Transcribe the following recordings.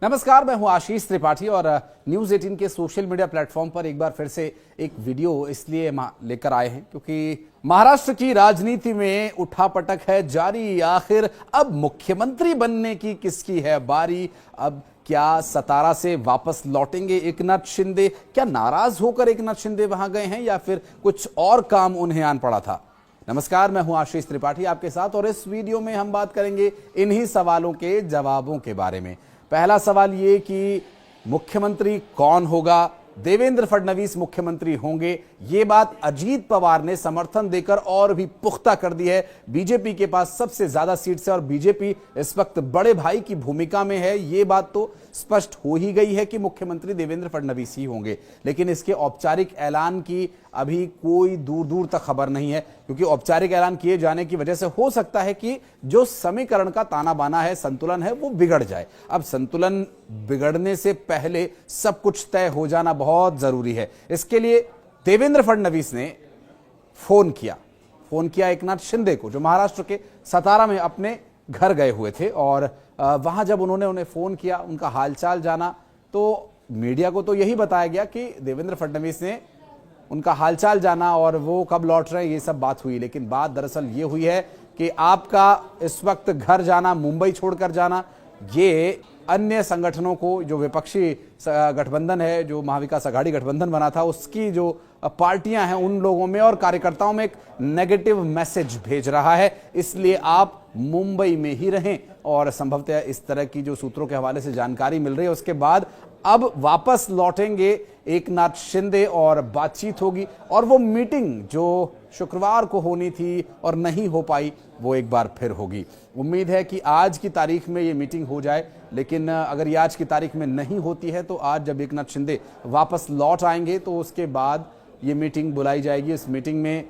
नमस्कार, मैं हूं आशीष त्रिपाठी और न्यूज 18 के सोशल मीडिया प्लेटफॉर्म पर एक बार फिर से एक वीडियो इसलिए लेकर आए हैं क्योंकि महाराष्ट्र की राजनीति में उठापटक है जारी। आखिर अब मुख्यमंत्री बनने की किसकी है बारी? अब क्या सतारा से वापस लौटेंगे एकनाथ शिंदे? क्या नाराज होकर एकनाथ शिंदे वहां गए हैं या फिर कुछ और काम उन्हें आन पड़ा था? नमस्कार, मैं हूं आशीष त्रिपाठी आपके साथ और इस वीडियो में हम बात करेंगे इन्हीं सवालों के जवाबों के बारे में। पहला सवाल ये कि मुख्यमंत्री कौन होगा? देवेंद्र फडणवीस मुख्यमंत्री होंगे, ये बात अजीत पवार ने समर्थन देकर और भी पुख्ता कर दी है। बीजेपी के पास सबसे ज्यादा सीट्स है और बीजेपी इस वक्त बड़े भाई की भूमिका में है, ये बात तो स्पष्ट हो ही गई है कि मुख्यमंत्री देवेंद्र फडणवीस ही होंगे। लेकिन इसके औपचारिक ऐलान की अभी कोई दूर दूर तक खबर नहीं है, क्योंकि औपचारिक ऐलान किए जाने की वजह से हो सकता है कि जो समीकरण का ताना बाना है, संतुलन है, वो बिगड़ जाए। अब संतुलन बिगड़ने से पहले सब कुछ तय हो जाना बहुत जरूरी है। इसके लिए देवेंद्र फडणवीस ने फोन किया एकनाथ शिंदे को, जो महाराष्ट्र के सतारा में अपने घर गए हुए थे। और वहां जब उन्हें फोन किया, उनका हालचाल जाना, तो मीडिया को तो यही बताया गया कि देवेंद्र फडणवीस ने उनका हालचाल जाना और वो कब लौट रहे हैं, ये सब बात हुई। लेकिन बात दरअसल ये हुई है कि आपका इस वक्त घर जाना, मुंबई छोड़कर जाना, ये अन्य संगठनों को, जो विपक्षी गठबंधन है, जो महाविकास आघाड़ी गठबंधन बना था, उसकी जो पार्टियां हैं, उन लोगों में और कार्यकर्ताओं में एक नेगेटिव मैसेज भेज रहा है। इसलिए आप मुंबई में ही रहें। और संभवतः इस तरह की जो सूत्रों के हवाले से जानकारी मिल रही है, उसके बाद अब वापस लौटेंगे एकनाथ शिंदे और बातचीत होगी। और वो मीटिंग जो शुक्रवार को होनी थी और नहीं हो पाई, वो एक बार फिर होगी। उम्मीद है कि आज की तारीख में ये मीटिंग हो जाए। लेकिन अगर ये आज की तारीख में नहीं होती है तो आज जब एकनाथ शिंदे वापस लौट आएंगे तो उसके बाद ये मीटिंग बुलाई जाएगी। इस मीटिंग में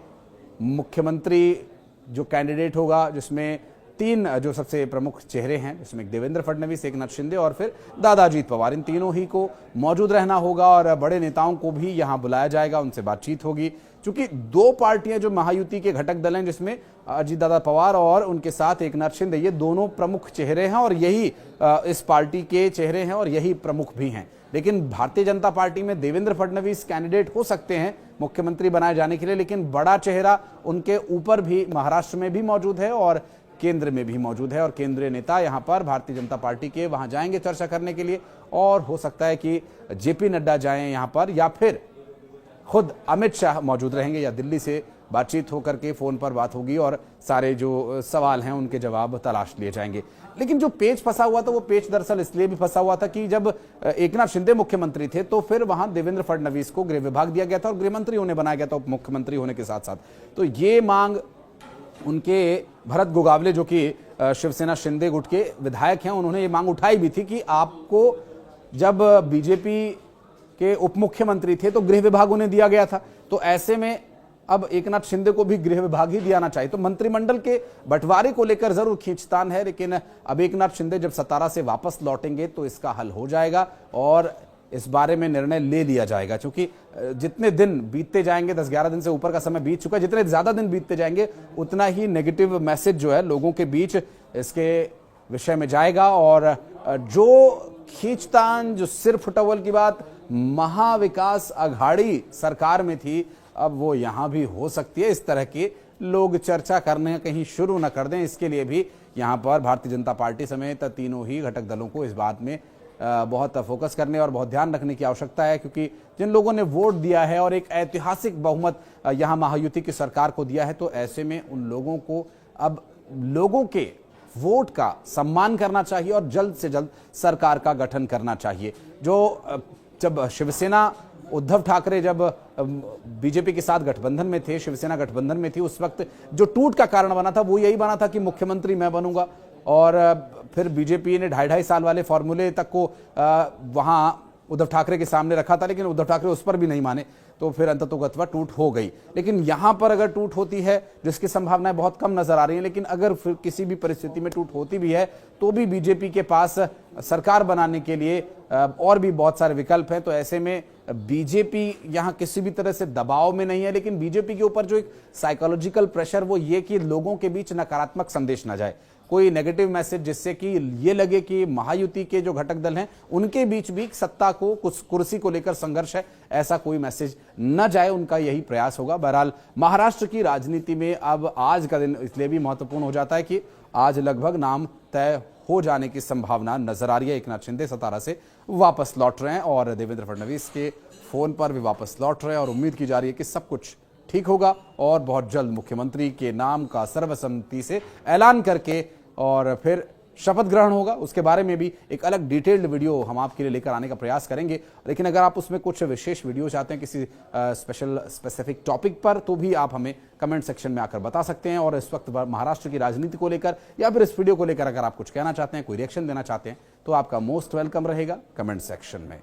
मुख्यमंत्री जो कैंडिडेट होगा, जिसमें तीन जो सबसे प्रमुख चेहरे हैं, जिसमें देवेंद्र फडणवीस, एकनाथ शिंदे और फिर दादा अजीत पवार, इन तीनों ही को मौजूद रहना होगा। और बड़े नेताओं को भी यहां बुलाया जाएगा, उनसे बातचीत होगी। क्योंकि दो पार्टियां जो महायुति के घटक दल हैं, जिसमें अजीत दादा पवार और उनके साथ एकनाथ शिंदे, ये दोनों प्रमुख चेहरे हैं और यही इस पार्टी के चेहरे हैं और यही प्रमुख भी हैं। लेकिन भारतीय जनता पार्टी में देवेंद्र फडणवीस कैंडिडेट हो सकते हैं मुख्यमंत्री बनाए जाने के लिए, लेकिन बड़ा चेहरा उनके ऊपर भी महाराष्ट्र में भी मौजूद है और केंद्र में भी मौजूद है। और केंद्रीय नेता यहां पर भारतीय जनता पार्टी के वहां जाएंगे चर्चा करने के लिए। और हो सकता है कि जेपी नड्डा जाएं यहां पर, या फिर खुद अमित शाह मौजूद रहेंगे, या दिल्ली से बातचीत होकर के फोन पर बात होगी और सारे जो सवाल हैं उनके जवाब तलाश लिए जाएंगे। लेकिन जो पेच फंसा हुआ था, वो पेच दरअसल इसलिए भी फंसा हुआ था कि जब एकनाथ शिंदे मुख्यमंत्री थे तो फिर वहां देवेंद्र फडणवीस को गृह विभाग दिया गया था और गृहमंत्री उन्हें बनाया गया था उप मुख्यमंत्री होने के साथ साथ। तो ये मांग उनके भरत गोगावले, जो कि शिवसेना शिंदे गुट के विधायक हैं, उन्होंने ये मांग उठाई भी थी कि आपको जब बीजेपी के उप मुख्यमंत्री थे तो गृह विभाग उन्हें दिया गया था, तो ऐसे में अब एकनाथ शिंदे को भी गृह विभाग ही दियाना चाहिए। तो मंत्रिमंडल के बंटवारे को लेकर जरूर खींचतान है, लेकिन अब एकनाथ शिंदे जब सतारा से वापस लौटेंगे तो इसका हल हो जाएगा और इस बारे में निर्णय ले लिया जाएगा। क्योंकि जितने दिन बीतते जाएंगे, 10-11 दिन से ऊपर का समय बीत चुका है, जितने ज्यादा दिन बीतते जाएंगे उतना ही नेगेटिव मैसेज जो है लोगों के बीच इसके विषय में जाएगा। और जो खींचतान, जो सिर फुटवल की बात महाविकास आघाड़ी सरकार में थी, अब वो यहां भी हो सकती है। इस तरह के लोग चर्चा करने कहीं शुरू न कर दें, इसके लिए भी यहां पर भारतीय जनता पार्टी समेत तीनों ही घटक दलों को इस बात में बहुत फोकस करने और बहुत ध्यान रखने की आवश्यकता है। क्योंकि जिन लोगों ने वोट दिया है और एक ऐतिहासिक बहुमत यहां महायुति की सरकार को दिया है, तो ऐसे में उन लोगों को अब लोगों के वोट का सम्मान करना चाहिए और जल्द से जल्द सरकार का गठन करना चाहिए। जो जब शिवसेना, उद्धव ठाकरे जब बीजेपी के साथ गठबंधन में थे, शिवसेना गठबंधन में थी, उस वक्त जो टूट का कारण बना था वो यही बना था कि मुख्यमंत्री मैं बनूंगा। और फिर बीजेपी ने 2.5 साल वाले फॉर्मूले तक को वहां उद्धव ठाकरे के सामने रखा था, लेकिन उद्धव ठाकरे उस पर भी नहीं माने, तो फिर अंततोगत्वा टूट हो गई। लेकिन यहां पर अगर टूट होती है, जिसकी संभावनाएं बहुत कम नजर आ रही हैं, लेकिन अगर फिर किसी भी परिस्थिति में टूट होती भी है तो भी बीजेपी के पास सरकार बनाने के लिए और भी बहुत सारे विकल्प हैं। तो ऐसे में बीजेपी यहां किसी भी तरह से दबाव में नहीं है, लेकिन बीजेपी के ऊपर जो एक साइकोलॉजिकल प्रेशर वो ये कि लोगों के बीच नकारात्मक संदेश ना जाए। कोई नेगेटिव मैसेज जिससे कि ये लगे कि महायुति के जो घटक दल हैं उनके बीच भी सत्ता को कुछ कुर्सी को लेकर संघर्ष है, ऐसा कोई मैसेज न जाए, उनका यही प्रयास होगा। बहरहाल महाराष्ट्र की राजनीति में अब आज का दिन इसलिए भी महत्वपूर्ण हो जाता है कि आज लगभग नाम तय हो जाने की संभावना नजर आ रही है। एकनाथ शिंदे सतारा से वापस लौट रहे हैं और देवेंद्र फडणवीस के फोन पर भी वापस लौट रहे हैं और उम्मीद की जा रही है कि सब कुछ ठीक होगा और बहुत जल्द मुख्यमंत्री के नाम का सर्वसम्मति से ऐलान करके और फिर शपथ ग्रहण होगा। उसके बारे में भी एक अलग डिटेल्ड वीडियो हम आपके लिए लेकर आने का प्रयास करेंगे। लेकिन अगर आप उसमें कुछ विशेष वीडियो चाहते हैं किसी स्पेसिफिक टॉपिक पर, तो भी आप हमें कमेंट सेक्शन में आकर बता सकते हैं। और इस वक्त महाराष्ट्र की राजनीति को लेकर या फिर इस वीडियो को लेकर अगर आप कुछ कहना चाहते हैं, कोई रिएक्शन देना चाहते हैं, तो आपका मोस्ट वेलकम रहेगा कमेंट सेक्शन में।